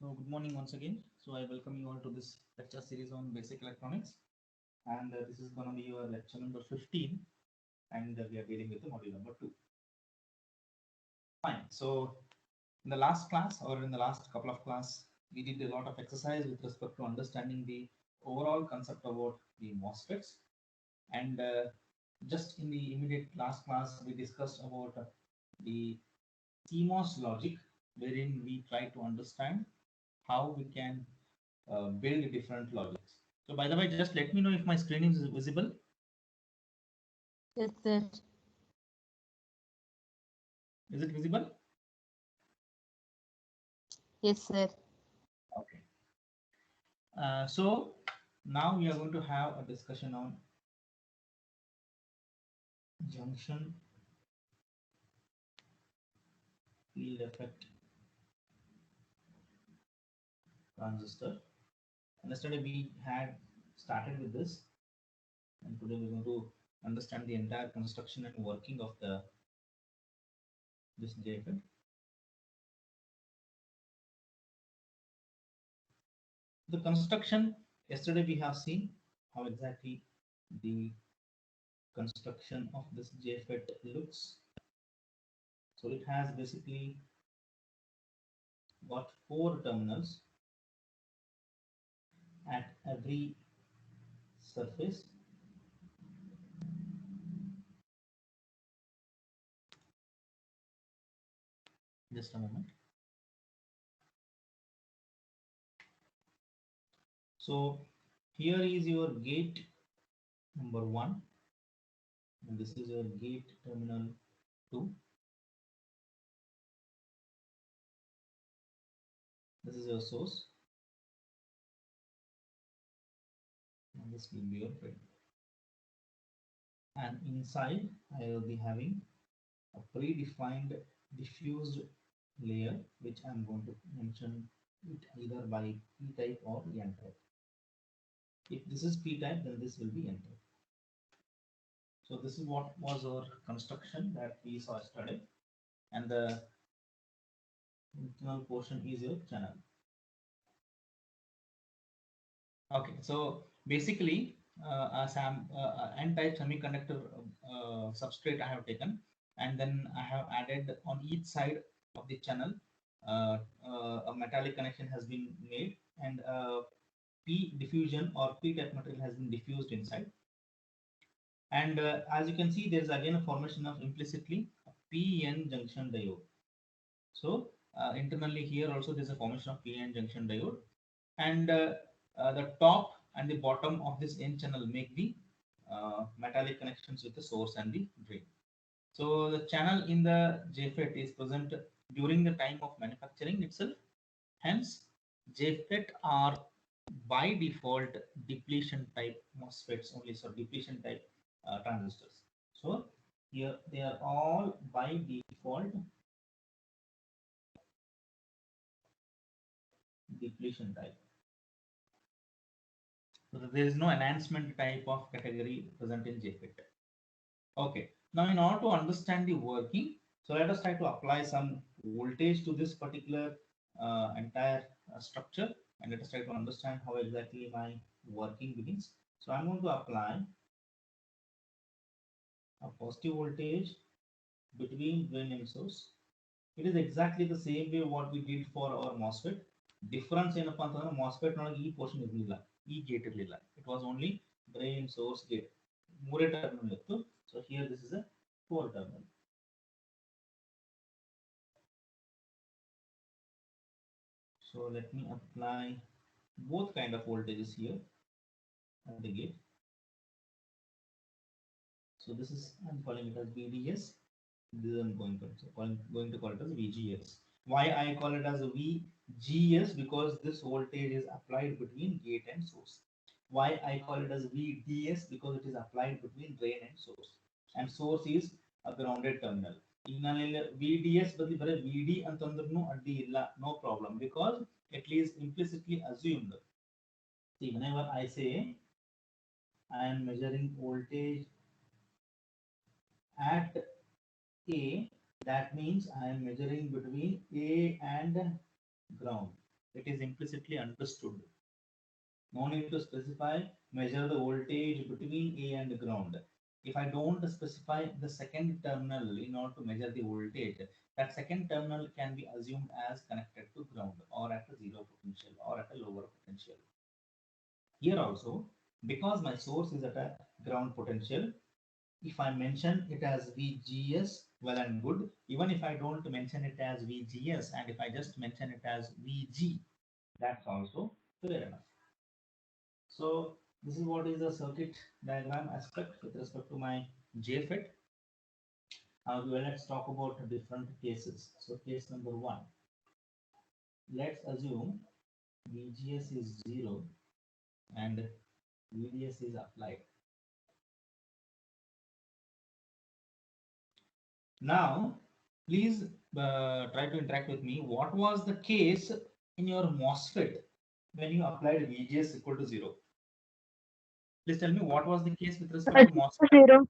So good morning once again. So I welcome you all to this lecture series on basic electronics, and this is going to be your lecture number 15, and we are dealing with the module number 2. Fine. So in the last class or in the last couple of class, we did a lot of exercise with respect to understanding the overall concept about the MOSFETs, and just in the immediate last class, we discussed about the CMOS logic, wherein we try to understand how we can build different logics. So by the way, just let me know if my screen is visible. Yes, sir. Is it visible? Yes, sir. Okay. So now we are going to have a discussion on junction field effect transistor. And yesterday we had started with this, and today we're going to understand the entire construction and working of this JFET. The construction, yesterday we have seen how exactly the construction of this JFET looks. So it has basically got 4 terminals at every surface. Just a moment. So here is your gate number 1, and this is your gate terminal 2. This is your source, and this will be your drain. And inside I will be having a predefined diffused layer, which I'm going to mention it either by P type or N type. If this is P type, then this will be N type. So this is what was our construction that we saw yesterday, and the internal portion is your channel. Okay, so basically, N-type semiconductor substrate I have taken, and then I have added on each side of the channel a metallic connection has been made, and P diffusion or P-type material has been diffused inside. And as you can see, there is again a formation of implicitly a PN junction diode. So internally here also there is a formation of PN junction diode, and the top and the bottom of this N channel make the metallic connections with the source and the drain. So the channel in the JFET is present during the time of manufacturing itself. Hence, JFET are by default depletion type MOSFETs only, so depletion type transistors. So here they are all by default depletion type. So there is no enhancement type of category present in JFET. Okay, now in order to understand the working, so let us try to apply some voltage to this particular entire structure, and let us try to understand how exactly my working begins. So I'm going to apply a positive voltage between drain and source. It is exactly the same way what we did for our MOSFET. Difference ಏನಪ್ಪ ಅಂತಂದ್ರೆ MOSFET ನೊಳಗೆ ಈ portion ಇರಲಿಲ್ಲ, ಈ gate ಇರಲಿಲ್ಲ. It was only drain source gate. ಮೂರೇ terminal ಇತ್ತು. So here this is a 4 terminal. So let me apply both kind of voltages here at the gate. So this is, I'm calling it as VDS. This I'm going to call it as VGS. Why I call it as a VGS? Because this voltage is applied between gate and source. Why I call it as VDS? Because it is applied between drain and source. And source is a grounded terminal. ಈಗ ನಾನು VDS ಬದಲಿ ಬರೀ VD ಅಂತಂದ್ರೂ ಅಡ್ಡಿ ಇಲ್ಲ, no problem, because at least implicitly assumed. See, whenever I say I am measuring voltage at A, that means I am measuring between A and ground. It is implicitly understood. No need to specify, measure the voltage between A and ground. If I don't specify the second terminal in order to measure the voltage, that second terminal can be assumed as connected to ground or at a zero potential or at a lower potential. Here also, because my source is at a ground potential, if I mention it as VGS, well and good. Even if I don't mention it as VGS, and if I just mention it as VG, that's also clear enough. So this is what is the circuit diagram aspect with respect to my JFET. Well, let's talk about different cases. So case number one, let's assume VGS is 0 and VDS is applied. Now, please try to interact with me. What was the case in your MOSFET when you applied VGS equal to 0? Please tell me what was the case with respect to MOSFET? 0.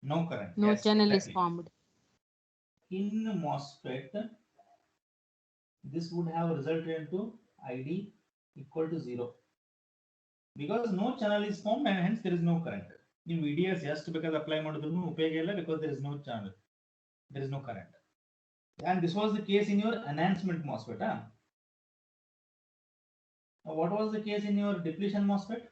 No current. No Yes, channel exactly. is formed. In MOSFET, this would have resulted into ID equal to 0 because no channel is formed and hence there is no current. In VDS, just because apply because there is no channel, there is no current. And this was the case in your enhancement MOSFET. Huh? What was the case in your depletion MOSFET?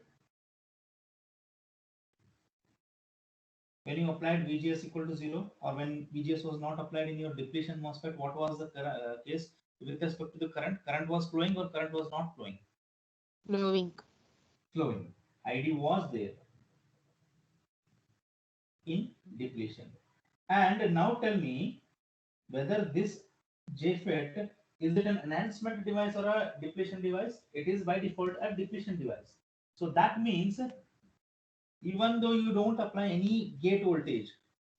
When you applied VGS equal to 0 or when VGS was not applied in your depletion MOSFET, what was the case with respect to the current? Current was flowing or current was not flowing? Flowing. Flowing. ID was there in depletion. And now tell me whether this JFET, is it an enhancement device or a depletion device? It is by default a depletion device. So that means even though you don't apply any gate voltage,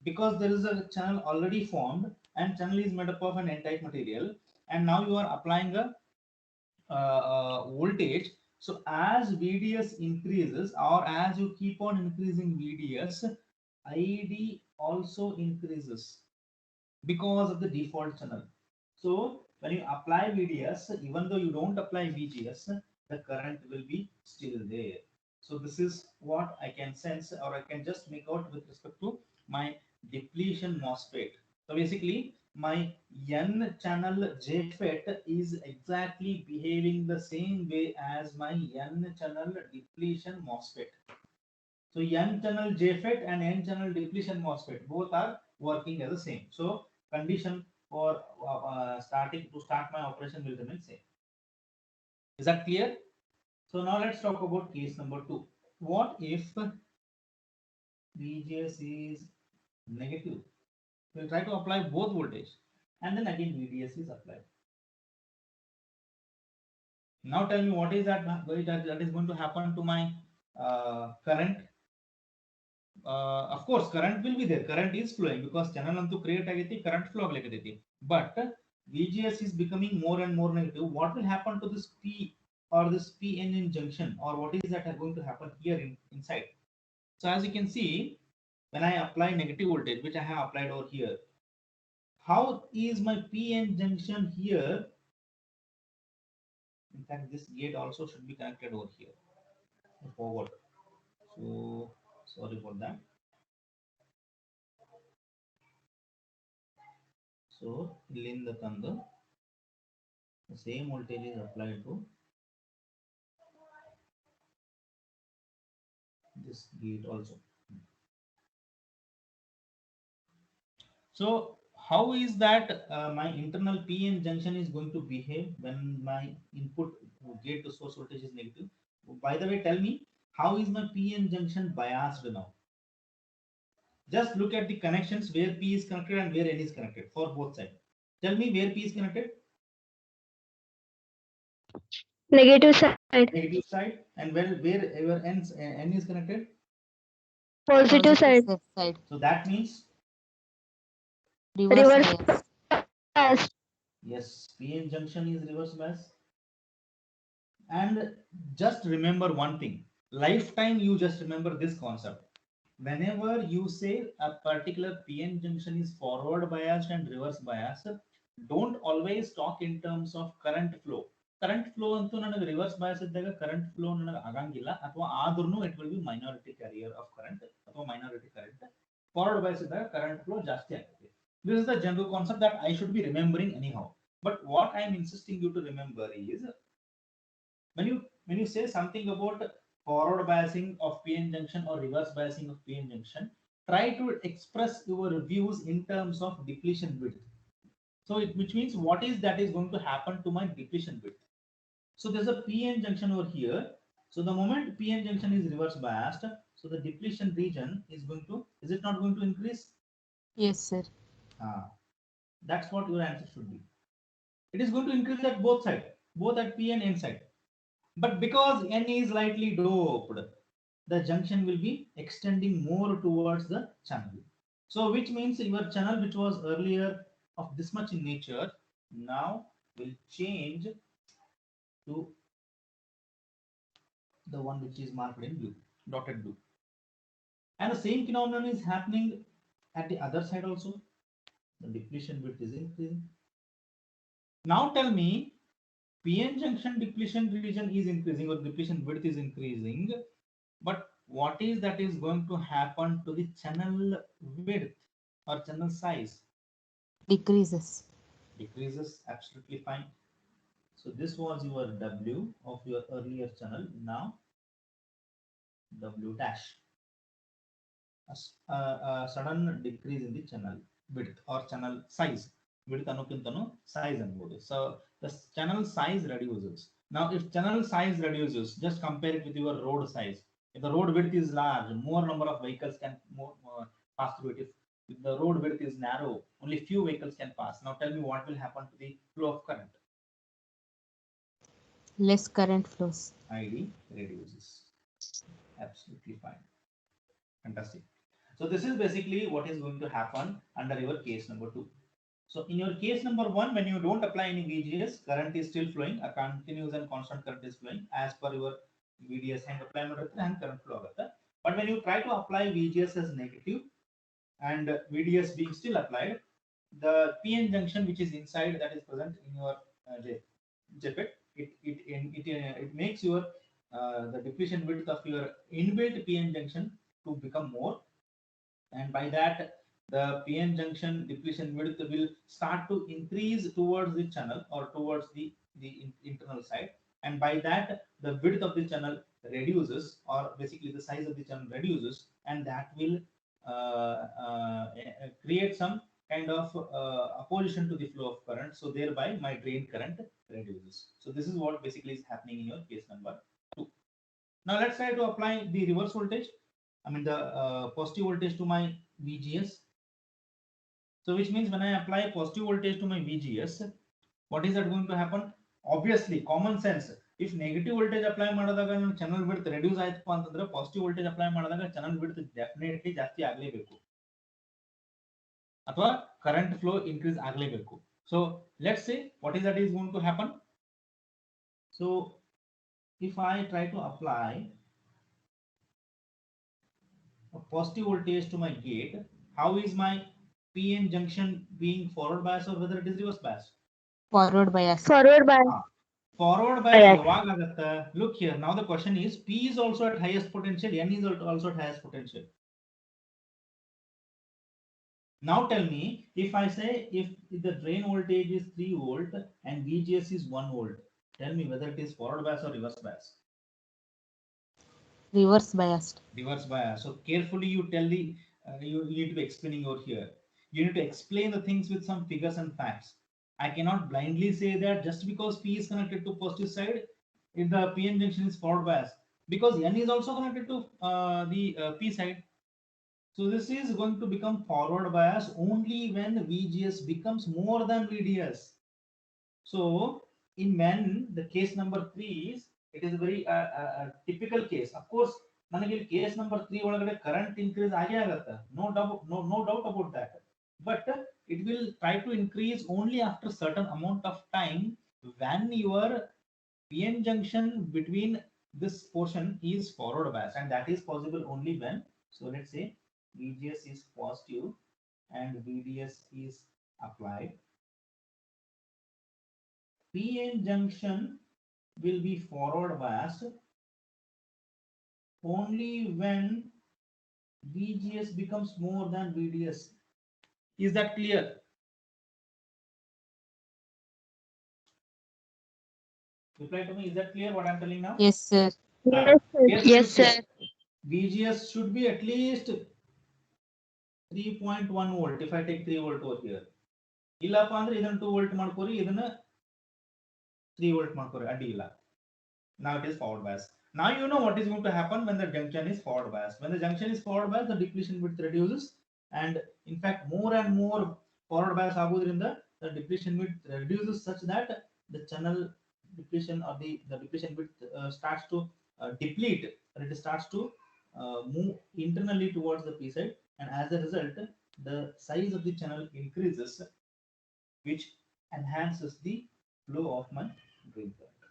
because there is a channel already formed and channel is made up of an n-type material, and now you are applying a voltage. So as VDS increases or as you keep on increasing VDS, ID also increases because of the default channel. So when you apply VDS, even though you don't apply VGS, the current will be still there. So this is what I can sense or I can just make out with respect to my depletion MOSFET. So basically my N channel JFET is exactly behaving the same way as my N channel depletion MOSFET. So N channel JFET and N channel depletion MOSFET both are working as the same. So condition for starting to start my operation will remain same. Is that clear? So now let's talk about case number 2. What if VGS is negative? We'll try to apply both voltage and then again VDS is applied. Now tell me what is that is going to happen to my current. Of course current will be there, current is flowing because channel antu create agaithi, current flow aglikatiti, but VGS is becoming more and more negative. What will happen to this P or this PN junction, or what is that going to happen here inside? So as you can see, when I apply negative voltage, which I have applied over here, how is my PN junction here? In fact, this gate also should be connected over here forward. So sorry for that. So in the Kanda, the same voltage is applied to this gate also. So how is that my internal PN junction is going to behave when my input gate to source voltage is negative? By the way, tell me, how is my PN junction biased now? Just look at the connections where P is connected and where N is connected for both sides. Tell me where P is connected. Negative side. Negative side. And where N is connected. Positive side. So that means Reverse bias. Yes, PN junction is reverse bias. And just remember one thing, lifetime you just remember this concept. Whenever you say a particular PN junction is forward biased and reverse biased, don't always talk in terms of current flow. current flow ಅಂತೂ ನನಗೆ reverse bias ಇದ್ದಾಗ current flow ನನಗೆ ಆಗಂಗಿಲ್ಲ, ಅಥವಾ ಆದ್ರೂ it will be minority carrier of current ಅಥವಾ minority current. Forward bias ಇದ್ದಾಗ current flow ಜಾಸ್ತಿ ಆಗುತ್ತೆ. This is the general concept that I should be remembering anyhow. But what I am insisting you to remember is when you say something about forward biasing of PN junction or reverse biasing of PN junction, try to express your views in terms of depletion width. So which means what is that is going to happen to my depletion width. So there's a PN junction over here. So the moment PN junction is reverse biased, so the depletion region is it not going to increase? Yes, sir. That's what your answer should be. It is going to increase at both sides, both at P and N side. But because N is lightly doped, the junction will be extending more towards the channel. So which means your channel, which was earlier of this much in nature, now will change to the one which is marked in blue, dotted blue. And the same phenomenon is happening at the other side also. The depletion width is increasing. Now tell me, PN junction depletion region is increasing or depletion width is increasing, but what is that is going to happen to the channel width or channel size? Decreases. Decreases, absolutely fine. So this was your W of your earlier channel. Now W dash, a sudden decrease in the channel width or channel size. Width anukintanu size anbodu. So the channel size reduces. Now if channel size reduces, just compare it with your road size. If the road width is large, more number of vehicles can pass through it. If the road width is narrow, only few vehicles can pass. Now tell me what will happen to the flow of current? Less current flows. ID reduces. Absolutely fine. Fantastic. So this is basically what is going to happen under your case number 2. So in your case number 1, when you don't apply any VGS, current is still flowing, a continuous and constant current is flowing as per your VDS and apply and current flow. But when you try to apply VGS as negative and VDS being still applied, the PN junction which is inside, that is present in your JFET, it makes your the depletion width of your inbuilt PN junction to become more, and by that the PN junction depletion width will start to increase towards the channel or towards the internal side, and by that the width of the channel reduces, or basically the size of the channel reduces, and that will create some kind of opposition to the flow of current, so thereby my drain current reduces. So this is what basically is happening in your case number 2. Now let's try to apply the reverse voltage, I mean the positive voltage to my VGS. So which means when I apply positive voltage to my VGS, what is that going to happen? Obviously, common sense, if negative voltage apply ಮಾಡಿದಾಗ ನನ್ನ channel width reduce ಆಯ್ತಪ್ಪ ಅಂತಂದ್ರೆ positive voltage apply ಮಾಡಿದಾಗ channel width definitely ಜಾಸ್ತಿ ಆಗಲೇಬೇಕು, ಅಥವಾ current flow increase ಆಗಲೇಬೇಕು. So let's say what is that is going to happen. So if I try to apply a positive voltage to my gate, how is my PN junction being forward bias or whether it is reverse bias? Forward bias. Forward bias. Forward bias ಯಾವಾಗ ಆಗುತ್ತೆ? Look here, now the question is, P is also at highest potential, N is also at highest potential. Now tell me, if I say if the drain voltage is 3 volt and VGS is 1 volt, tell me whether it is forward bias or reverse bias? Reverse biased. Reverse bias. So carefully you tell the you need to be explaining over here. You need to explain the things with some figures and facts. I cannot blindly say that just because P is connected to positive side, if the PN junction is forward bias, because N is also connected to the P side. So this is going to become forward bias only when VGS becomes more than VDS. So in when the case number 3 is, it is a very typical case. Of course, ನನಗೆ case number 3 ಒಳಗಡೆ current increase ಆಗೇ ಆಗುತ್ತೆ, no doubt about that, but it will try to increase only after certain amount of time when your PN junction between this portion is forward bias, and that is possible only when, so let's say VGS is positive and VDS is applied, PN junction will be forward biased only when VGS becomes more than VDS. Is that clear? Reply to me. Is that clear what I'm telling now? Yes, sir. Yes, sir. Yes, sir. VGS should be at least 3.1 volt if I take 3 volt over here. ಇಲ್ಲಪ್ಪ ಅಂದ್ರೆ ಇದನ್ನ 2 volt ಮಾಡ್ಕೋರಿ ಇದನ್ನ 3 volt ಮಾಡ್ಕೋರಿ ಅಡ್ಡಿ ಇಲ್ಲ. Now it is forward bias. Now you know what is going to happen when the junction is forward biased. When the junction is forward biased, the depletion width reduces, and in fact more and more forward bias ಆಗೋದ್ರಿಂದ the depletion width reduces such that the channel depletion or the depletion width starts to deplete, or it starts to move internally towards the P side, and as a result the size of the channel increases, which enhances the flow of my drain current.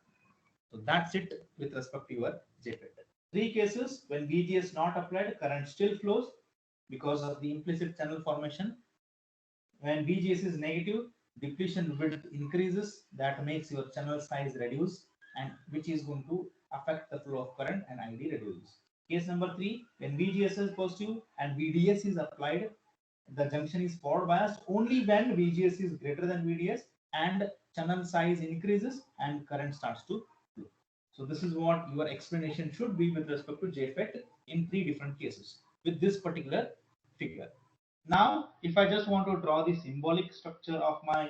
So that's it with respect to your JFET. 3 cases when VGS not applied, current still flows because of the implicit channel formation. When VGS is negative, depletion width increases, that makes your channel size reduce, and which is going to affect the flow of current and ID reduces. Case number 3, when VGS is positive and VDS is applied, the junction is forward biased only when VGS is greater than VDS and channel size increases and current starts to flow. So this is what your explanation should be with respect to JFET in 3 different cases with this particular figure. Now, if I just want to draw the symbolic structure of my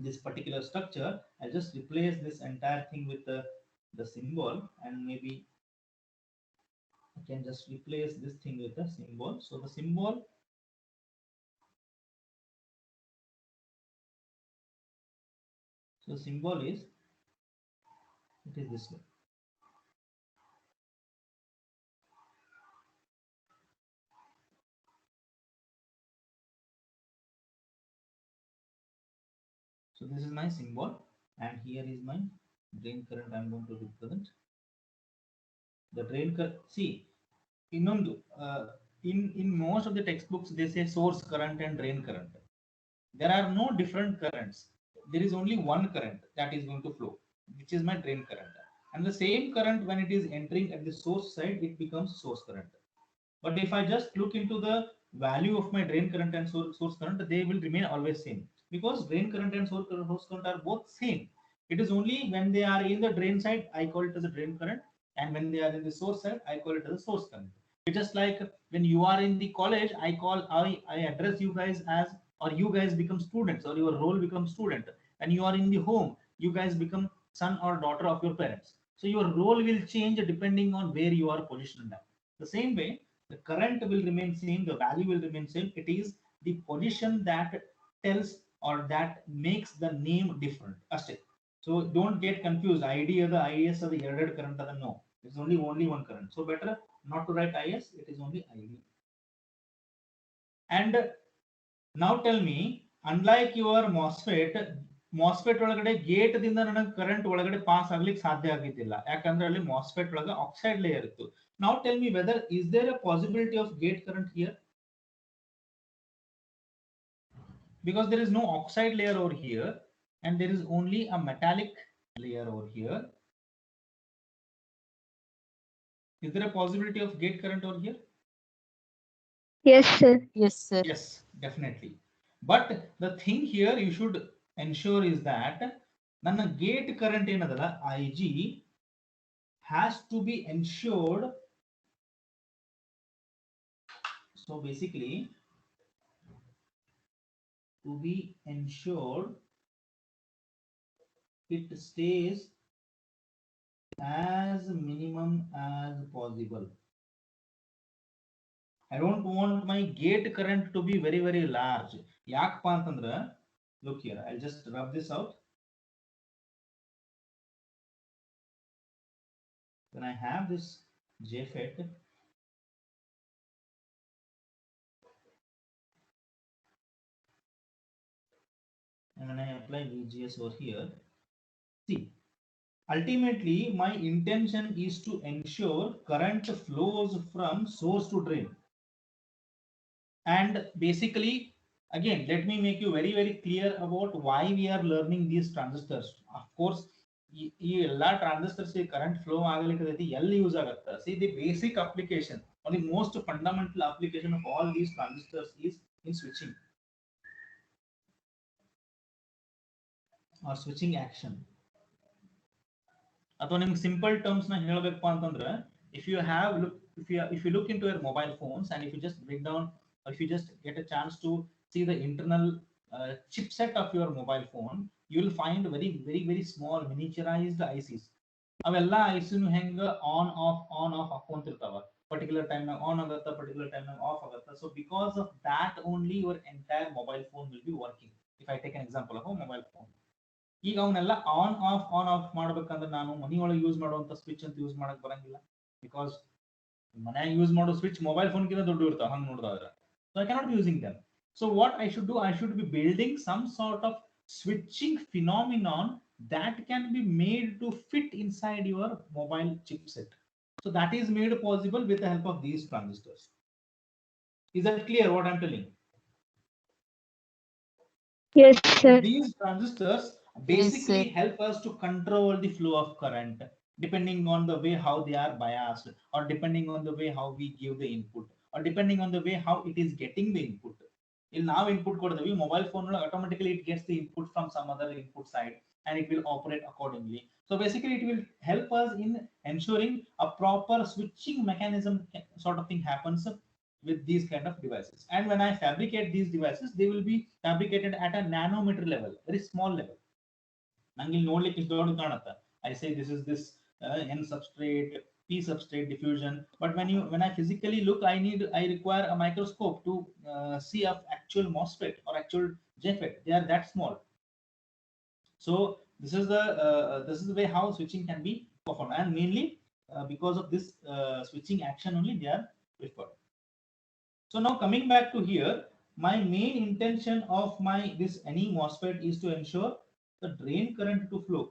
this particular structure, I just replace this entire thing with the symbol, and maybe I can just replace this thing with the symbol. So the symbol is, it is this way. So this is my symbol, and here is my drain current I'm going to represent. The drain current, see, in most of the textbooks they say source current and drain current. There are no different currents. There is only one current that is going to flow, which is my drain current. And the same current, when it is entering at the source side, it becomes source current. But if I just look into the value of my drain current and source current, they will remain always same, because drain current and source current are both same. It is only when they are in the drain side, I call it as a drain current, and when they are in the source side, I call it as a source current. It's just like when you are in the college, I address you guys as, or you guys become students, or your role becomes student. And you are in the home, you guys become son or daughter of your parents. So your role will change depending on where you are positioned at. The same way, the current will remain same, the value will remain same. It is the position that tells, or that makes the name different. So don't get confused. ID or the IS or the added current, no, it's only one current. So better not to write IS, it is only ID. And now tell me, unlike your MOSFET ಒಳಗಡೆ gate ದಿಂದ ನನಗೆ current ಒಳಗಡೆ pass ಆಗ್ಲಿಕ್ಕೆ ಸಾಧ್ಯ ಆಗಿದ್ದಿಲ್ಲ, ಯಾಕಂದ್ರೆ ಅಲ್ಲಿ MOSFET ಒಳಗೆ oxide layer ಇತ್ತು. Now tell me whether is there a possibility of gate current here? Because there is no oxide layer over here, and there is only a metallic layer over here. Is there a possibility of gate current over here? Yes, sir. Yes, sir. Yes, definitely. But the thing here you should ensure is that ನನ್ನ gate current ಏನದಲ್ಲ IG has to be ensured. So basically, to be ensured, it stays as minimum as possible. I don't want my gate current to be very, very large. Yakpa antandra, look here, I'll just rub this out. When I have this JFET, and when I apply VGS over here, see, ultimately my intention is to ensure current flows from source to drain. And basically, again, let me make you very, very clear about why we are learning these transistors. Of course, ಈ ಎಲ್ಲಾ transistors current flow ಆಗ್ಲಿಕ್ಕೆ ಎಲ್ಲಿ use ಆಗುತ್ತೆ? See the basic application or the most fundamental application of all these transistors is in switching or switching action. ಅಥವಾ ನಿಮ್ಗೆ simple terms ನ ಹೇಳಬೇಕಪ್ಪ ಅಂತಂದ್ರೆ, if you look into your mobile phones and if you just break down, or if you just get a chance to see the internal chipset of your mobile phone, you will find very small miniaturized ICs. ಅವೆಲ್ಲ ಐಸಿನು ಹೆಂಗ on off ಹಾಕೊಂತಿರ್ತಾವ. Particular time ನಾಗ on ಆಗುತ್ತಾ, particular time ನಾಗ of ಆಗುತ್ತಾ. So because of that only your entire mobile phone will be working. If I take an example of mobile phone, ಈಗ ಅವನ್ನೆಲ್ಲ on off ಮಾಡ್ಬೇಕಂದ್ರೆ ನಾನು ಮನೆಯೊಳಗೆ ಯೂಸ್ ಮಾಡುವಂತ ಸ್ವಿಚ್ ಅಂತ ಯೂಸ್ ಮಾಡಕ್ ಬರಂಗಿಲ್ಲ. ಬಿಕಾಸ್ ಮನ್ಯಾಗ ಯೂಸ್ ಮಾಡೋ ಸ್ವಿಚ್ ಮೊಬೈಲ್ ಫೋನ್ ಕಿಂತ ದೊಡ್ಡ ಇರ್ತಾವ ಹಂಗ ನೋಡಿದ್ರೆ. So I cannot be using them. So what I should do, I should be building some sort of switching phenomenon that can be made to fit inside your mobile chipset. So that is made possible with the help of these transistors. Is that clear what I'm telling? Yes, sir. These transistors basically help us to control the flow of current depending on the way how they are biased, or depending on the way how we give the input, or depending on the way how it is getting the input. If now input ಕೊಡ್ತೀವಿ, mobile phone automatically it gets the input from some other input side and it will operate accordingly. So basically it will help us in ensuring a proper switching mechanism sort of thing happens with these kind of devices. And when I fabricate these devices, they will be fabricated at a nanometer level, very small level. ನಂಗೆ ನೋಡ್ಲಿಕ್ಕೆ ಇಷ್ಟು ದೊಡ್ಡ ಕಾಣುತ್ತೆ. I say this is this N substrate, P substrate diffusion, but when I physically look, I require a microscope to see of actual MOSFET or actual JFET. They are that small. So this is the way how switching can be performed, and mainly because of this switching action only they are preferred. So now coming back to here, my main intention of this any MOSFET is to ensure the drain current to flow.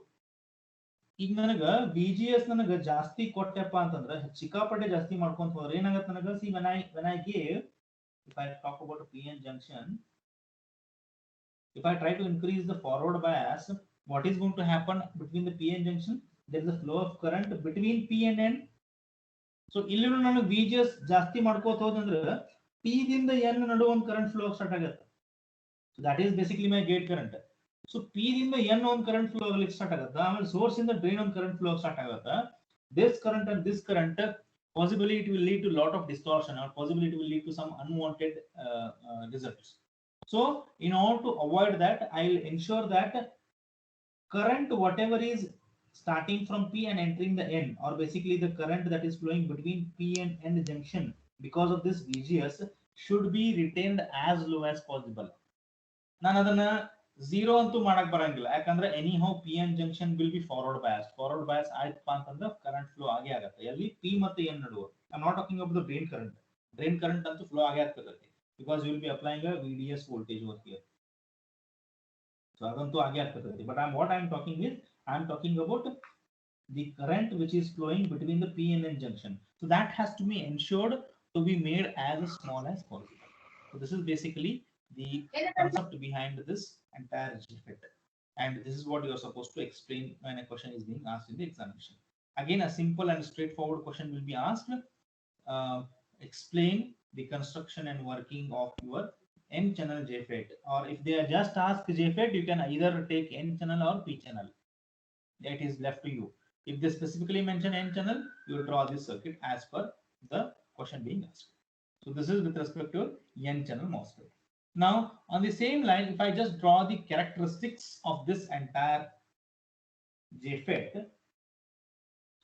ಈಗ ನನಗ VGS ನನಗ ಜಾಸ್ತಿ ಕೊಟ್ಟೆಪ್ಪ ಅಂತಂದ್ರೆ ಸಿಕ್ಕಾಪಟ್ಟೆ ಜಾಸ್ತಿ ಮಾಡ್ಕೊಂತ ಹೋದ್ರೆ ಏನಾಗುತ್ತೆ ನನಗ, C when I give, if I talk about a PN junction, if I try to increase the forward bias, what is going to happen between the PN junction? There is a flow of current between P and N. So ಇಲ್ಲಿ ನಾನು VGS ಜಾಸ್ತಿ ಮಾಡ್ಕೋತ ಹೋದಂದ್ರೆ P ದಿಂದ N ನಡುವೆ ಒಂದು current flow start ಆಗುತ್ತೆ. So that is basically my gate current. So P ದಿಂದ N ಒಂದು ಕರೆಂಟ್ ಫ್ಲೋ ಆಗಲಿಕ್ಕೆ ಸ್ಟಾರ್ಟ್ ಆಗುತ್ತೆ. ಆಮೇಲೆ ಸೋರ್ಸ್ ಇಂದ ಡ್ರೈನ್ ಒಂದು ಕರೆಂಟ್ ಫ್ಲೋ ಸ್ಟಾರ್ಟ್ ಆಗುತ್ತೆ. This current and this current, possibly it will lead to lot of distortion, or possibly it will lead to some unwanted results. So in order to avoid that, I will ensure that current whatever is starting from P and entering the N, or basically the current that is flowing between P and N junction, because of this VGS, should be retained as low as possible. ನಾನು ಅದನ್ನ zero ಅಂತೂ ಮಾಡಕ್ ಬರಂಗಿಲ್ಲ, ಯಾಕಂದ್ರೆ any how P N junction will be forward bias ಆಯ್ತಪ್ಪ ಅಂತಂದ್ರೆ current flow ಆಗೇ ಆಗತ್ತೆ ಎಲ್ಲಿ ಪಿ ಮತ್ತೆ ಎನ್ ನಡುವೆ. I am not talking about the drain current ಅಂತೂ ಫ್ಲೋ ಆಗೇ ಆಗ್ತದೆ, because you will be applying a VDS voltage over here. So ಅದಂತೂ ಆಗೇ ಆಗ್ತದೆ. But what I am talking is, I am talking about the current which is flowing between the P and N junction. So that has to be ensured to be made as small as possible. So this is basically the concept behind this entire JFET, and this is what you are supposed to explain when a question is being asked in the examination. Again, a simple and straightforward question will be asked. Explain the construction and working of your N-channel JFET, or if they are just asked JFET, you can either take N-channel or P-channel. That is left to you. If they specifically mention N-channel, you will draw this circuit as per the question being asked. So this is with respect to N-channel MOSFET. Now on the same line, if I just draw the characteristics of this entire JFET,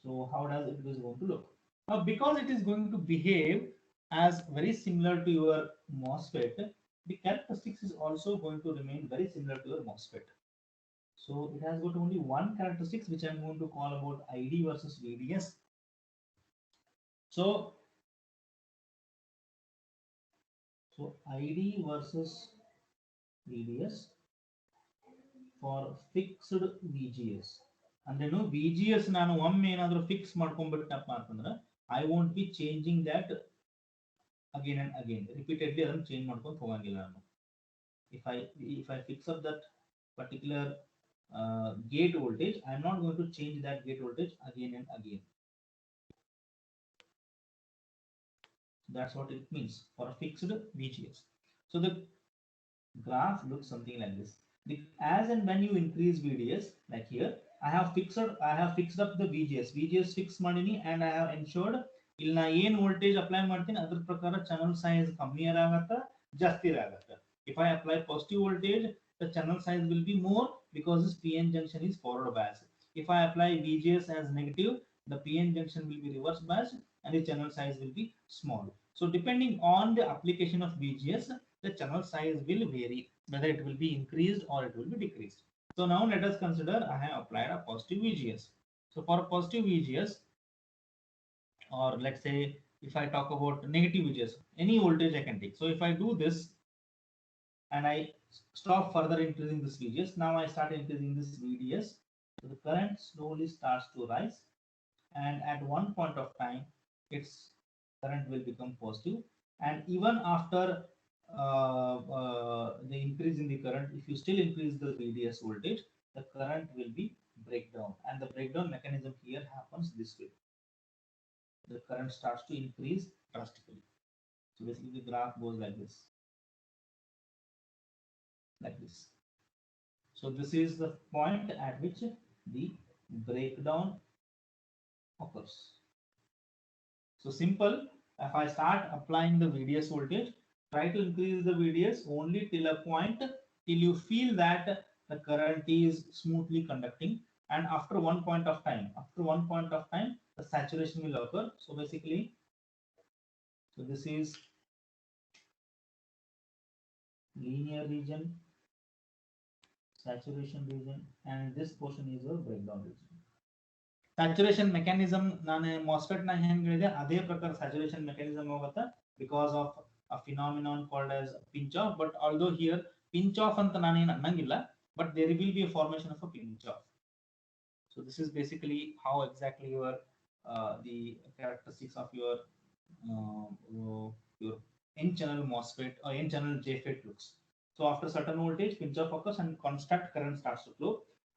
so how does it is going to look? Now because it is going to behave as very similar to your MOSFET, the characteristics is also going to remain very similar to your MOSFET. So it has got only one characteristics which I am going to call about ID versus VDS. So ID versus VDS for fixed VGS. ಅಂದ್ರೆ VGS ನಾನು ಒಮ್ಮೆ ಏನಾದರೂ fix ಮಾಡ್ಕೊಂಡ್ಬಿಟ್ಟಪ್ಪ ಅಂತಂದ್ರೆ I won't be changing that again and again, repeatedly ಅದನ್ನು change ಮಾಡ್ಕೊಂಡು ಹೋಗಂಗಿಲ್ಲ ನಾನು. If I fix up that particular gate voltage, I'm not going to change that gate voltage again and again. That's what it means for a fixed VGS. So the graph looks something like this. As and when you increase VDS, like here, I have fixed up the VGS fix madini, and I have ensured ಇಲ್ಲಿ ನಾ ಏನು voltage apply ಮಾಡ್ತೀನಿ ಅದರ ಪ್ರಕಾರ channel size ಕಮ್ಮಿ ಆಗತ್ತಾ ಜಾಸ್ತಿ ಆಗತ್ತಾ. If I apply positive voltage, the channel size will be more because this PN junction is forward biased. If I apply VGS as negative, the PN junction will be reverse biased and the channel size will be small. So depending on the application of VGS, the channel size will vary, whether it will be increased or it will be decreased. So now let us consider I have applied a positive VGS. So for a positive VGS, or let's say if I talk about negative VGS, any voltage I can take. So if I do this and I stop further increasing this VGS, now I start increasing this VDS. So the current slowly starts to rise, and at one point of time, its current will become positive. And even after the increase in the current, if you still increase the VDS voltage, the current will be breakdown, and the breakdown mechanism here happens this way. The current starts to increase drastically. So basically the graph goes like this. So this is the point at which the breakdown occurs. So simple, if I start applying the VDS voltage, try to increase the VDS only till a point till you feel that the current is smoothly conducting, and after one point of time, the saturation will occur. So basically, so this is linear region, saturation region, and this portion is your breakdown region. Saturation mechanism ನಾನು MOSFET ನ ಹೆಂಗೆ ಹೇಳಿದೆ ಅದೇ ಪ್ರಕಾರ saturation mechanism ಹೋಗುತ್ತೆ because of a phenomenon called as pinch off. But although here pinch off ಅಂತ ನಾನು ಏನು ಅನ್ನಂಗಿಲ್ಲ, but there will be a formation of a pinch off. So this is basically how exactly your the characteristics of your n-channel MOSFET or n-channel JFET looks. So after certain voltage, pinch off occurs and constant current starts to flow.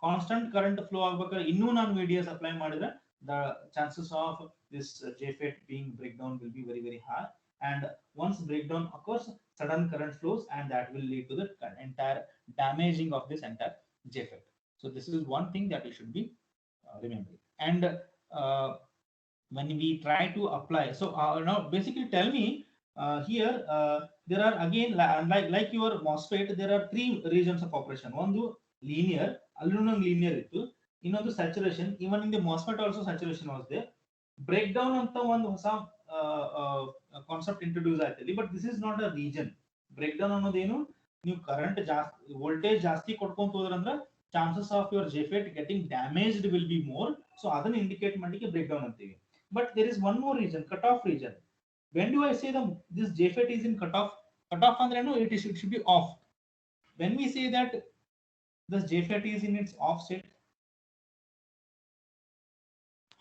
Constant current flow ಆಗಬೇಕಾದ್ರೆ ಇನ್ನೂ ನಾನು VDS apply ಮಾಡಿದ್ರೆ the chances of this JFET being breakdown will be very very high, and once breakdown occurs, sudden current flows, and that will lead to the entire damaging of this entire JFET. So this is one thing that you should be remembering. And when we try to apply, so now basically tell me here there are again like your MOSFET, there are three regions of operation. One linear, aluminum linear ಇತ್ತು, ಇನ್ನೊಂದು saturation. Even in the MOSFET also saturation was there. Breakdown ಅಂತ ಒಂದು ಹೊಸ concept introduce ಆಯ್ತಲ್ಲಿ, but this is not a reason. Breakdown ಅನ್ನೋದೇನು, ನೀವು current ಜಾಸ್ತಿ voltage ಜಾಸ್ತಿ ಕೊಡ್ಕೊಂತ ಹೋದ್ರಂದ್ರೆ chances of your JFET getting damaged will be more. So ಅದನ್ನ ಇಂಡಿಕೇಟ್ ಮಾಡಲಿಕ್ಕೆ ಬ್ರೇಕ್ಡೌನ್ ಅಂತೀವಿ. But there is one more region, cutoff region. When do I say this JFET is in cutoff? Cutoff ಅಂದ್ರೆ ಏನು, it should be off. When we say that this JFET is in its off state,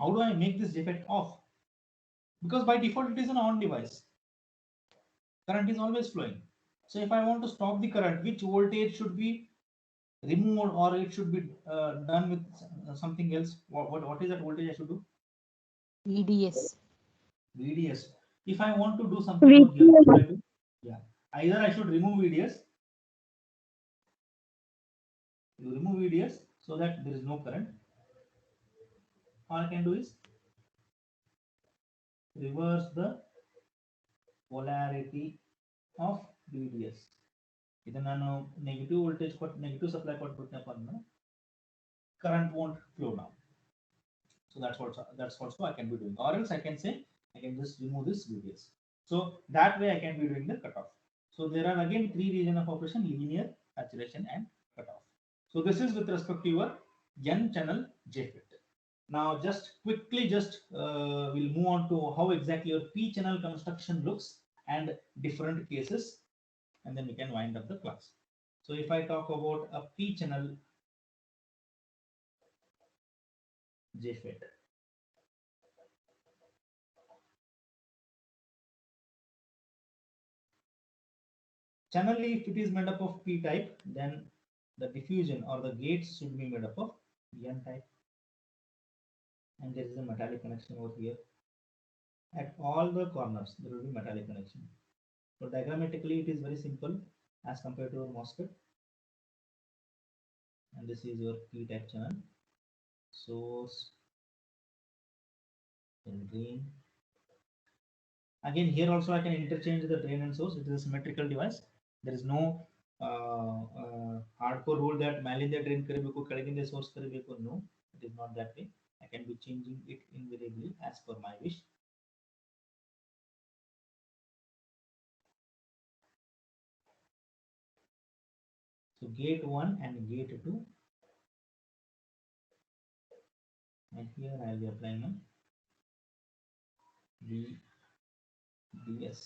how do I make this JFET off? Because by default it is an on device. Current is always flowing. So if I want to stop the current, which voltage should be removed, or it should be done with something else? What is that voltage I should do? VDS. VDS. If I want to do something here, what should I do? Yeah, either I should remove VDS. You remove VDS so that there is no current. All I can do is reverse the polarity of VDS. If I negative voltage negative supply current won't flow now. So that's what I can be doing. Or else I can say I can just remove this VDS. So that way I can be doing the cutoff. So there are again three regions of operation: linear, saturation, and cutoff. So this is with respect to your n-channel JFET. Now just quickly we'll move on to how exactly your p-channel construction looks and different cases, and then we can wind up the class. So if I talk about a p-channel JFET, channel, if it is made up of p-type, then the diffusion or the gates should be made up of N type, and there is a metallic connection over here. At all the corners, there will be metallic connection. So diagrammatically, it is very simple as compared to a MOSFET. And this is your P-type channel, source, then drain. Again, here also I can interchange the drain and source. It is a symmetrical device. There is no hardcore rule that ಮೇಲಿಂದ drain ಕರಿಬೇಕು ಕೆಳಗಿಂದ source ಕರಿಬೇಕು. No, it is not that way. I can be changing it invariably as per my wish. So gate 1 and gate 2, and here I will be applying a VDS.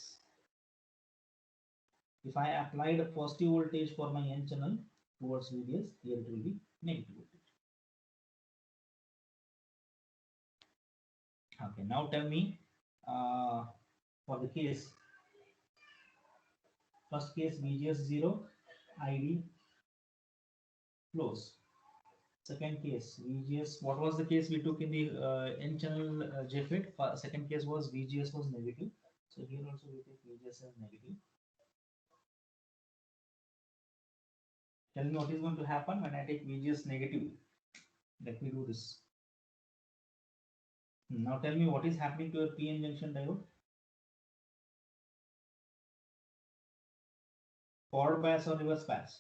If I applied a positive voltage for my N channel towards VDS, here it will be negative voltage. Okay, now tell me for the case, first case VGS 0, ID close. Second case VGS, what was the case we took in the N channel JFET? Second case was VGS was negative. So here also we take VGS as negative. Tell me what is going to happen when I take VGS negative. Let me do this. Now tell me what is happening to your PN junction diode. Forward bias or reverse bias?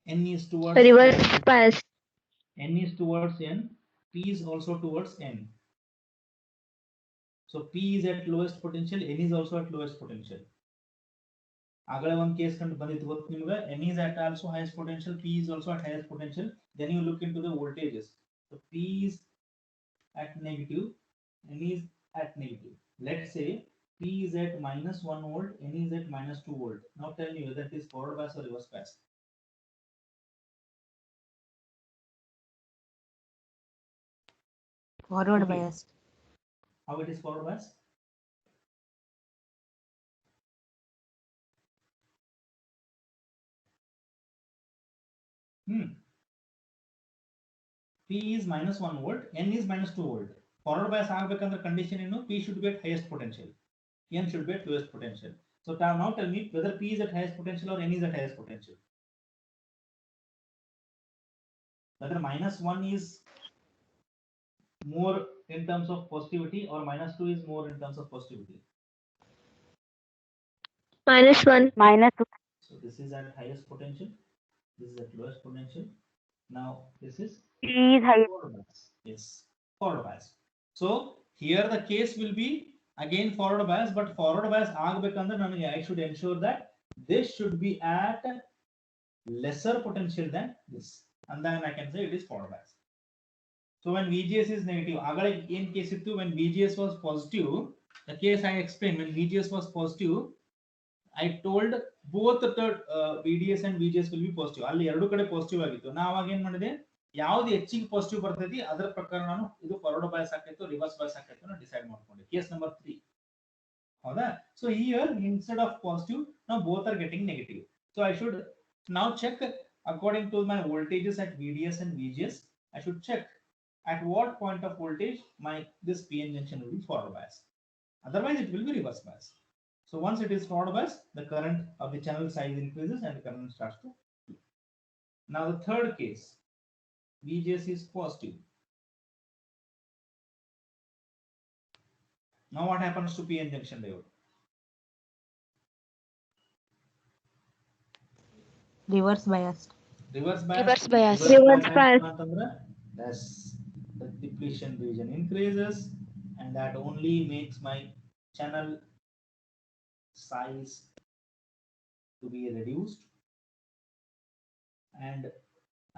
N is towards Reverse bias. N is towards N. P is also towards N. So P is at lowest potential. N is also at lowest potential. ಆಗಲೇ ಒಂದು case ಕಂಡು ಬಂದಿತ್ತು ಗೊತ್ತು ನಿಮಗೆ. N is at also highest potential, P is also at highest potential. Then you look into the voltages. So P is at negative, N is at negative. Let's say P is at -1 volt, N is at -2 volt. Now tell me whether it is forward bias or reverse bias. Forward Okay. bias. How it is forward bias? P is -1 volt, N is -2 volt. Forward bias ಆಗಬೇಕಂದ್ರೆ condition ಏನು? P should be at highest potential, N should be at lowest potential. So now tell me whether P is at highest potential or N is at highest potential. Whether -1 is more in terms of positivity or -2 is more in terms of positivity. -1. So this is at highest potential, this is at lowest potential. Now this is forward bias. Yes, forward bias. So here the case will be again forward bias, but forward bias ಆಗಬೇಕಂದ್ರೆ ನನಗೆ I should ensure that this should be at lesser potential than this, and then I can say it is forward bias. So when VGS is negative, ಆಗಲೇ ಏನು case ಇತ್ತು? When VGS was positive, the case I explained, when VGS was positive, I told both the VDS and VGS will be positive. ಅಲ್ಲಿ ಎರಡು ಕಡೆ positive ಆಗಿತ್ತು. ನಾ ಅವಾಗ ಏನು ಮಾಡಿದೆ, ಯಾವ್ದು ಹೆಚ್ಚಿಗೆ ಪಾಸಿಟಿವ್ ಬರ್ತೈತಿ ಅದರ ಪ್ರಕಾರ ನಾನು ಇದು ಫಾರ್ವರ್ಡ್ ಬಯಾಸ್ ಆಕೈತೋ ರಿವರ್ಸ್ ಬಯಾಸ್ ಆಕೈತೋ ನಾನು ಡಿಸೈಡ್ ಮಾಡ್ಕೊಂಡೆ. Case number 3. ಹೌದಾ? So here instead of positive, now both are getting negative. So I should now check according to my voltages at VDS and VGS. I should check at what point of voltage this PN junction will be forward bias. Otherwise it will be reverse bias. So once it is forward bias, the current of the channel size increases and the current starts to flow. Now the third case, VGS is positive. Now what happens to PN junction diode? Reverse bias. Reverse bias. Reverse bias. Reverse bias. Yes, the depletion region increases, and that only makes my channel size to be reduced and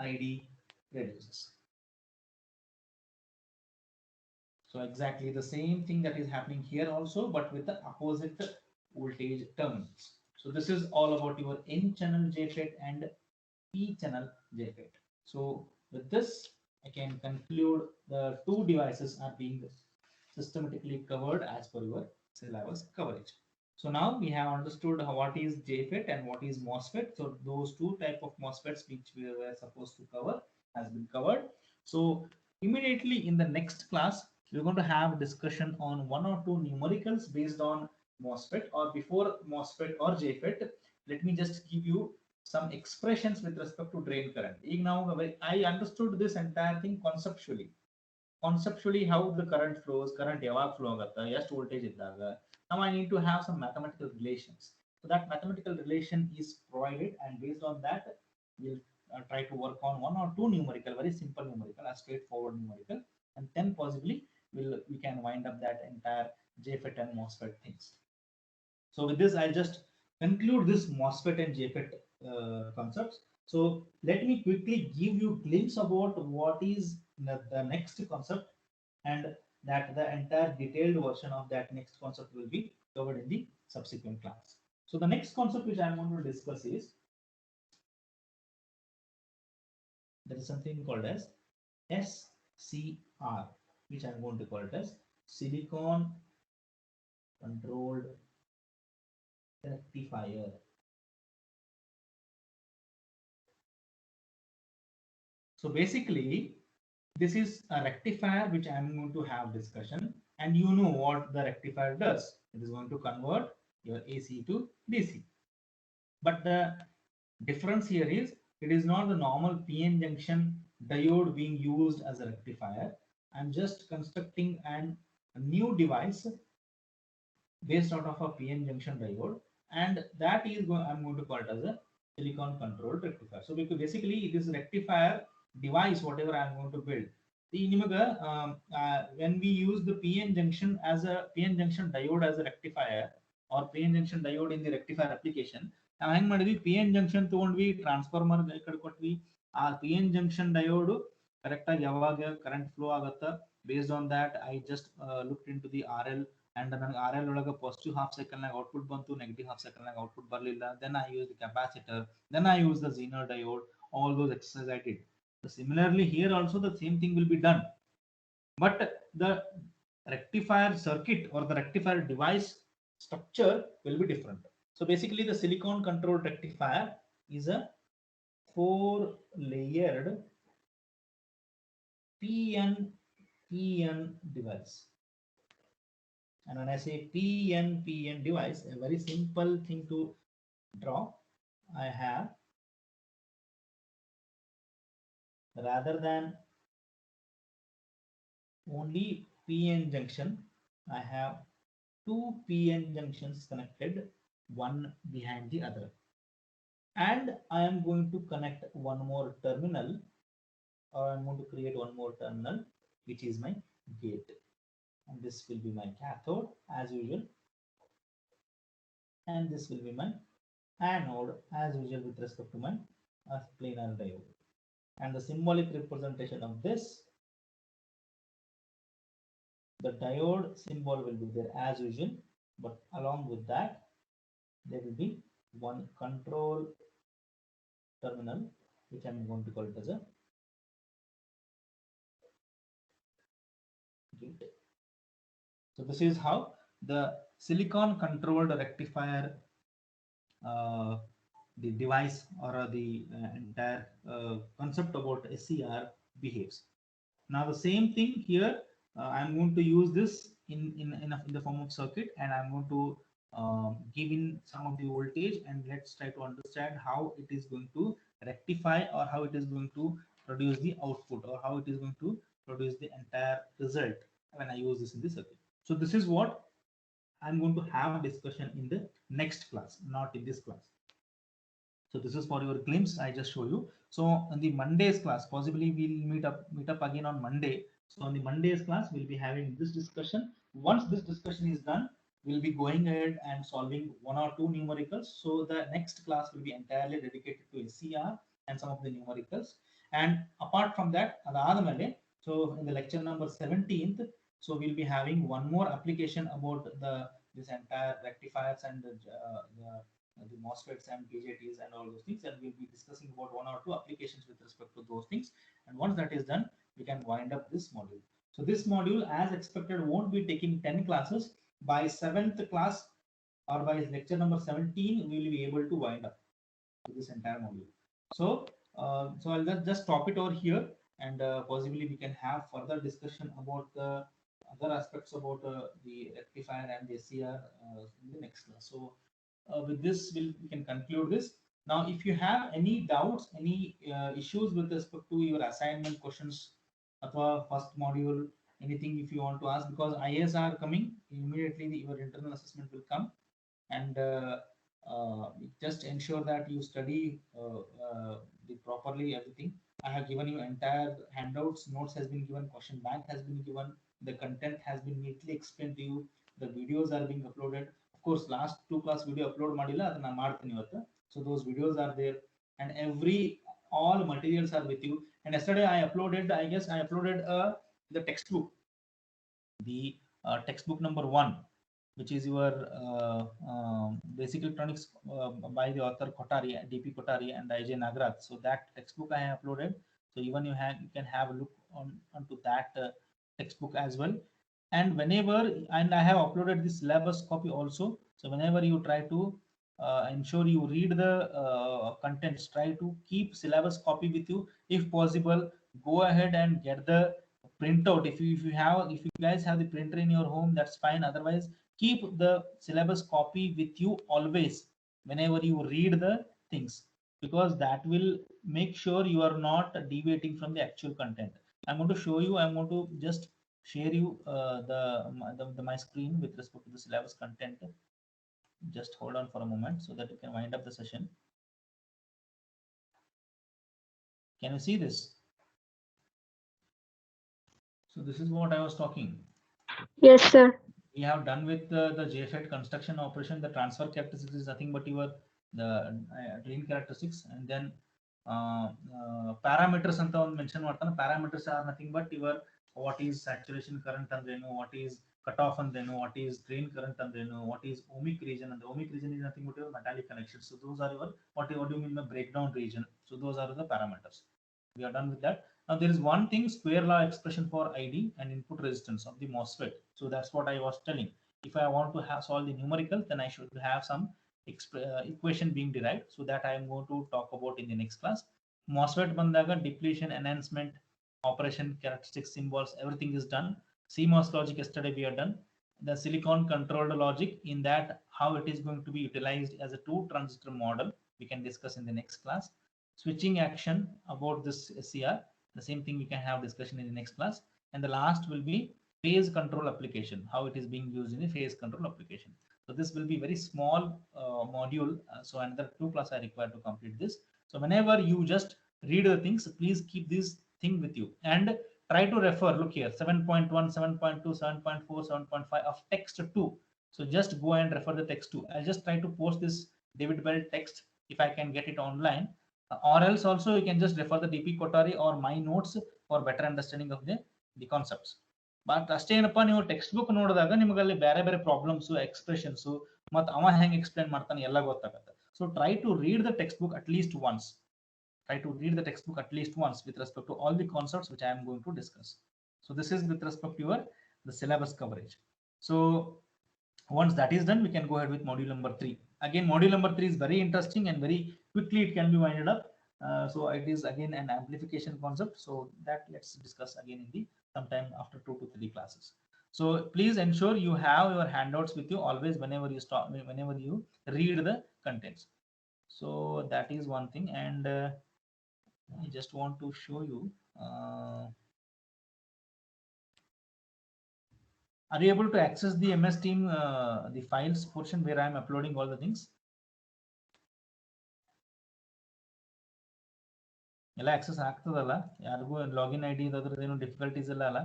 ID reduces. So exactly the same thing that is happening here also, but with the opposite voltage terminals. So this is all about your N channel JFET and P channel JFET. So with this, I can conclude the two devices are being systematically covered as per your syllabus coverage. So now we have understood what is JFET and what is MOSFET. So those two type of MOSFETs which we were supposed to cover has been covered. So immediately in the next class, we're going to have discussion on one or two numericals based on MOSFET, or before MOSFET or JFET. Let me just give you some expressions with respect to drain current. Now I understood this entire thing conceptually how the current flows, current ಯಾವಾಗ flow ಆಗುತ್ತಾ, ಎಷ್ಟು voltage ಇದ್ದಾಗ. Now I need to have some mathematical relations. So that mathematical relation is provided, and based on that, we'll try to work on one or two numerical, very simple numerical, a straightforward numerical, and then possibly we can wind up that entire JFET and MOSFET things. So with this, I'll just conclude this MOSFET and JFET concepts. So let me quickly give you a glimpse about what is the next concept, and that the entire detailed version of that next concept will be covered in the subsequent class. So the next concept which I'm going to discuss is, there is something called as SCR, which I'm going to call it as silicon controlled rectifier. So basically, this is a rectifier which I'm going to have discussion, and you know what the rectifier does. It is going to convert your AC to DC. But the difference here is, it is not the normal PN junction diode being used as a rectifier. I'm just constructing a new device based out of a PN junction diode, and that is I'm going to call it as a silicon controlled rectifier. So because basically it is a rectifier device, whatever I'm going to build. When we use the PN junction diode as a rectifier, or PN junction diode in the rectifier application, ನಾವು ಹೆಂಗ್ ಮಾಡಿದ್ವಿ, PN junction ತಗೊಂಡ್ವಿ, transformer ಕಡೆ ಕೊಟ್ವಿ, ಆ PN junction diode correct ಆಗಿ ಯಾವಾಗ current flow ಆಗುತ್ತಾ, based on that I just looked into the RL, and ನನಗೆ RL ಒಳಗೆ ಪಾಸಿಟಿವ್ ಹಾಫ್ ಸೈಕಲ್ ನಾಗ ಔಟ್ಪುಟ್ ಬಂತು, ನೆಗೆಟಿವ್ ಹಾಫ್ ಸೈಕಲ್ ನಾಗ ಔಟ್ಪುಟ್ ಬರಲಿಲ್ಲ. Then I used the capacitor, then I used the Zener diode, all those exercises I did. So similarly here also the same thing will be done, but the rectifier circuit or the rectifier device structure will be different. So basically the silicon controlled rectifier is a 4-layered PN device. And when I say PN device, a very simple thing to draw, I have, rather than only PN junction, I have two PN junctions connected, one behind the other, and I am going to connect one more terminal, or I'm going to create one more terminal, which is my gate, and this will be my cathode as usual, and this will be my anode as usual with respect to my planar diode. And the symbolic representation of this, the diode symbol will be there as usual, but along with that there will be one control terminal, which I'm going to call it as a gate. So this is how the silicon controlled rectifier, the device, or the entire concept about SCR behaves. Now the same thing here, I'm going to use this in the form of circuit, and I'm going to give in some of the voltage, and let's try to understand how it is going to rectify, or how it is going to produce the output, or how it is going to produce the entire result when I use this in the circuit. So this is what I'm going to have a discussion in the next class, not in this class. So this is for your glimpse, I just show you. So in the Monday's class, possibly we'll meet up again on Monday. So on the Monday's class, we'll be having this discussion. Once this discussion is done, we'll be going ahead and solving one or two numericals. So the next class will be entirely dedicated to SCR and some of the numericals. And apart from that, so in the lecture number 17th, so we'll be having one more application about this entire rectifiers and the MOSFETs and BJTs and all those things, and we'll be discussing about one or two applications with respect to those things. And once that is done, we can wind up this module. So this module, as expected, won't be taking 10 classes. By 7th class, or by lecture number 17, we will be able to wind up with this entire module. So, so I'll just stop it over here, and possibly we can have further discussion about the other aspects about the rectifier and the SCR in the next class. So, with this, we can conclude this. Now, if you have any doubts, any issues with respect to your assignment questions, or first module, anything if you want to ask, because IAs are coming immediately, your internal assessment will come, and just ensure that you study properly everything. I have given you entire handouts, notes has been given, question bank has been given, the content has been neatly explained to you, the videos are being uploaded. Of course, last 2 class video upload ಮಾಡಿಲ್ಲ, ಅದನ್ನ ಮಾಡ್ತೀನಿ ಇವತ್ತು. So those videos are there, and all materials are with you. And yesterday I uploaded the textbook, the textbook number 1, which is your basic electronics by the author Kothari, DP Kothari and IJ Nagraj. So that textbook I have uploaded. So even you can have a look onto that textbook as well. And I have uploaded this syllabus copy also. So whenever you try to ensure you read the contents, try to keep syllabus copy with you. If possible, go ahead and get the printout. If you guys have the printer in your home, that's fine. Otherwise, keep the syllabus copy with you always whenever you read the things, because that will make sure you are not deviating from the actual content. I'm going to show you, I'm going to just share you my screen with respect to the syllabus content. Just hold on for a moment so that you can wind up the session. Can you see this? So this is what I was talking. Yes, sir. We have done with the JFET construction operation. The transfer characteristics is nothing but your drain characteristics, and then parameters anta ಒಂದು mention ಮಾಡ್ತಾನೆ. Parameters are nothing but your what is saturation current ಅಂದ್ರೇನು, what is cutoff ಅಂದ್ರೇನು, what is drain current ಅಂದ್ರೇನು, what is ohmic region, and the ohmic region is nothing but your metallic connections. So those are your what do you mean by breakdown region. So those are the parameters. We are done with that. Now there is one thing, square law expression for ID and input resistance of the MOSFET. So that's what I was telling. If I want to solve the numerical, then I should have some equation being derived. So that I am going to talk about in the next class. MOSFET bandaga depletion, enhancement, operation, characteristics, symbols, everything is done. CMOS logic yesterday we are done. The silicon controlled logic, in that how it is going to be utilized as a 2 transistor model, we can discuss in the next class. Switching action, about this SCR, the same thing we can have discussion in the next class. And the last will be phase control application, how it is being used in the phase control application. So this will be very small module. So another 2 class I require to complete this. So whenever you just read the things, please keep this thing with you and try to refer. Look here, 7.1, 7.2, 7.4, 7.5 of text 2. So just go and refer the text 2. I'll just try to post this David Bell text if I can get it online. Or else also you can just refer the DP Kothari or my notes for better understanding of the concepts. But ಅಷ್ಟೇ ಏನಪ್ಪಾ, ನೀವು text book ನೋಡಿದಾಗ ನಿಮಗೆ ಅಲ್ಲಿ ಬೇರೆ ಬೇರೆ problems, expressions, ಮತ್ತು ಅವ ಹೆಂಗೆ ಎಕ್ಸ್ಪ್ಲೇನ್ ಮಾಡ್ತಾನೆ ಎಲ್ಲ ಗೊತ್ತಾಗುತ್ತೆ. So try to read the textbook at least once. Try to read the textbook at least once with respect to all the concepts which I am going to discuss. So this is with respect to the syllabus coverage. So once that is done, we can go ahead with module number 3. Again, module number 3 is very interesting and very quickly it can be winded up. So it is again an amplification concept. So that let's discuss again in the sometime after 2 to 3 classes. So please ensure you have your handouts with you always whenever you read the contents. So that is one thing, and I just want to show you. Are you able to access the MS Team, the files portion where I am uploading all the things? ಎಲ್ಲ access ಆಗ್ತದಲ್ಲ, ಯಾರಿಗೂ login ID ಅದ್ರದ್ದೇನು difficulties ಇಲ್ಲ ಅಲ್ಲ?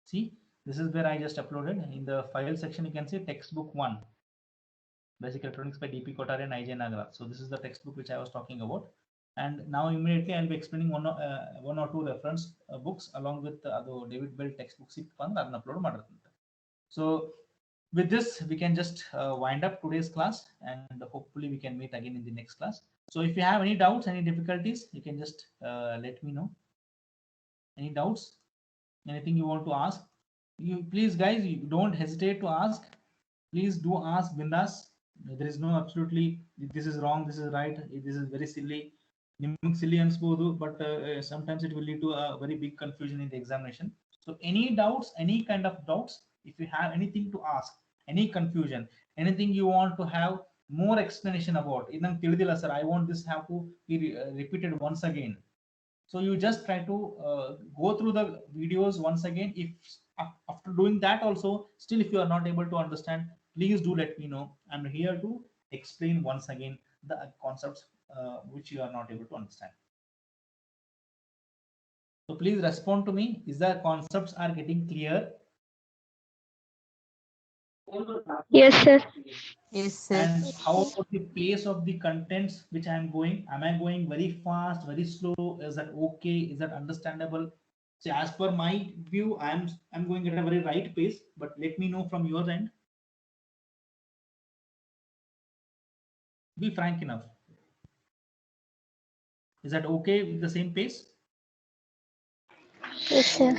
See, this is where I just uploaded. In the file section you can see textbook 1, basic electronics by DP Kothari and IJ Nagraj. So this is the textbook which I was talking about, and now immediately I'll be explaining one or two reference books along with the David Bell textbooks and upload ಮಾಡಿರ್ತೀನಿ. So with this we can just wind up today's class, and hopefully we can meet again in the next class. So if you have any doubts, any difficulties, you can just let me know. Any doubts, anything you want to ask, you please guys, you don't hesitate to ask. Please do ask bindas. There is no absolutely this is wrong, this is right, this is very silly. Silly ಅನ್ಸ್ಬೋದು, but sometimes it will lead to a very big confusion in the examination. So any doubts, any kind of doubts, if you have anything to ask, any confusion, anything you want to have more explanation about, idang tilidilla sir, I want this have to be repeated once again. So you just try to go through the videos once again. If after doing that also still if you are not able to understand, please do let me know. I'm here to explain once again the concepts which you are not able to understand. So please respond to me. Is the concepts are getting clear? Yes, sir. Yes, sir. And how about the pace of the contents which I am going? Am I going very fast, very slow? Is that okay? Is that understandable? So as per my view, I'm going at a very right pace, but let me know from your end. Be frank enough. Is that okay with the same pace? Yes, sir.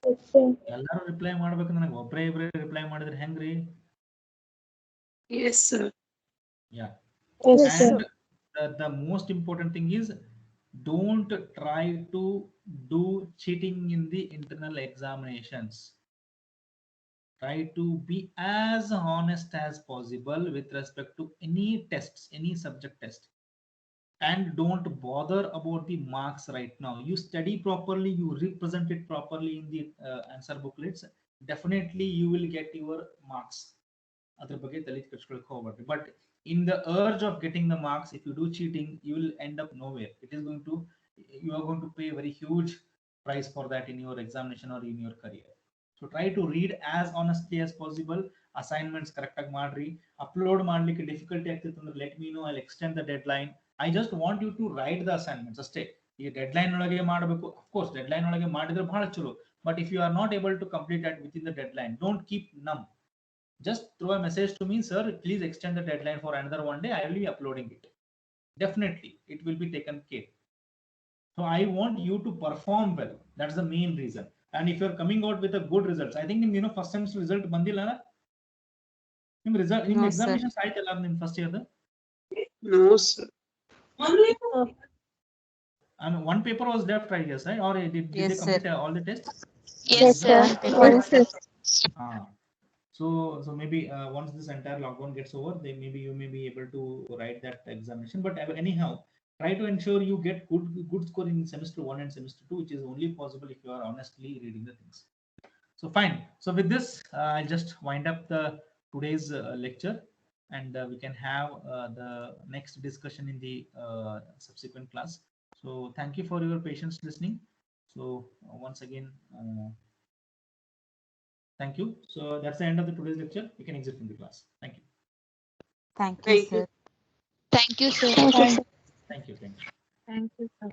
Yes, sir. ಎಲ್ಲರೂ reply ಮಾಡ್ಬೇಕು, ನನಗೆ ಒಬ್ಬರೇ ಇಬ್ಬರೇ reply ಮಾಡಿದ್ರೆ ಹೆಂಗ್ರಿ? Yes, sir. Yeah. Yes, sir. And the most important thing is don't try to do cheating in the internal examinations. Try to be as honest as possible with respect to any tests, any subject test, and don't bother about the marks right now. You study properly, you represent it properly in the answer booklets, definitely you will get your marks. ಅದ್ರ ಬಗ್ಗೆ ತಲೆ ಕೆಡಿಸ್ಕೊಳ್ಳೋಕೆ ಹೋಗಬೇಡಿ. But in the urge of getting the marks, if you do cheating, you will end up nowhere. You are going to pay a very huge price for that in your examination or in your career. So try to read as honestly as possible. Assignments correct ಆಗಿ ಮಾಡ್ರಿ. Upload ಮಾಡ್ಲಿಕ್ಕೆ difficulty ಆಗ್ತಿತ್ತು ಅಂದ್ರೆ let me know, I'll extend the deadline. I just want you to write the assignments ಅಷ್ಟೇ. ಈ deadline ಒಳಗೆ ಮಾಡಬೇಕು. Of course deadline ಒಳಗೆ ಮಾಡಿದ್ರೆ ಬಹಳ ಚಲೋ. But if you are not able to complete that within the deadline, don't keep numb. Just throw a message to me, sir, please extend the deadline for another one day, I will be uploading it. Definitely it will be taken care. So I want you to perform well. That's the main reason. And if you're coming out with a good results, I think first semester result bandilla na result No, sir. examinations aitalla nim first year da. No, sir. And one paper was left, I guess, right? Or did Yes, they complete sir. all the tests? Yes, sir. One paper, One, sir. sir. So maybe once this entire lockdown gets over, then maybe you may be able to write that examination. But anyhow, try to ensure you get good score in semester 1 and semester 2, which is only possible if you are honestly reading the things. So fine. So with this, I'll just wind up the today's lecture, and we can have the next discussion in the subsequent class. So thank you for your patience listening. So once again, thank you. So that's the end of the today's lecture. You can exit from the class. Thank you. Thank you, Thank you. sir. Thank you, sir. Thank you, sir. Thank you. Thank you. Thank you, sir.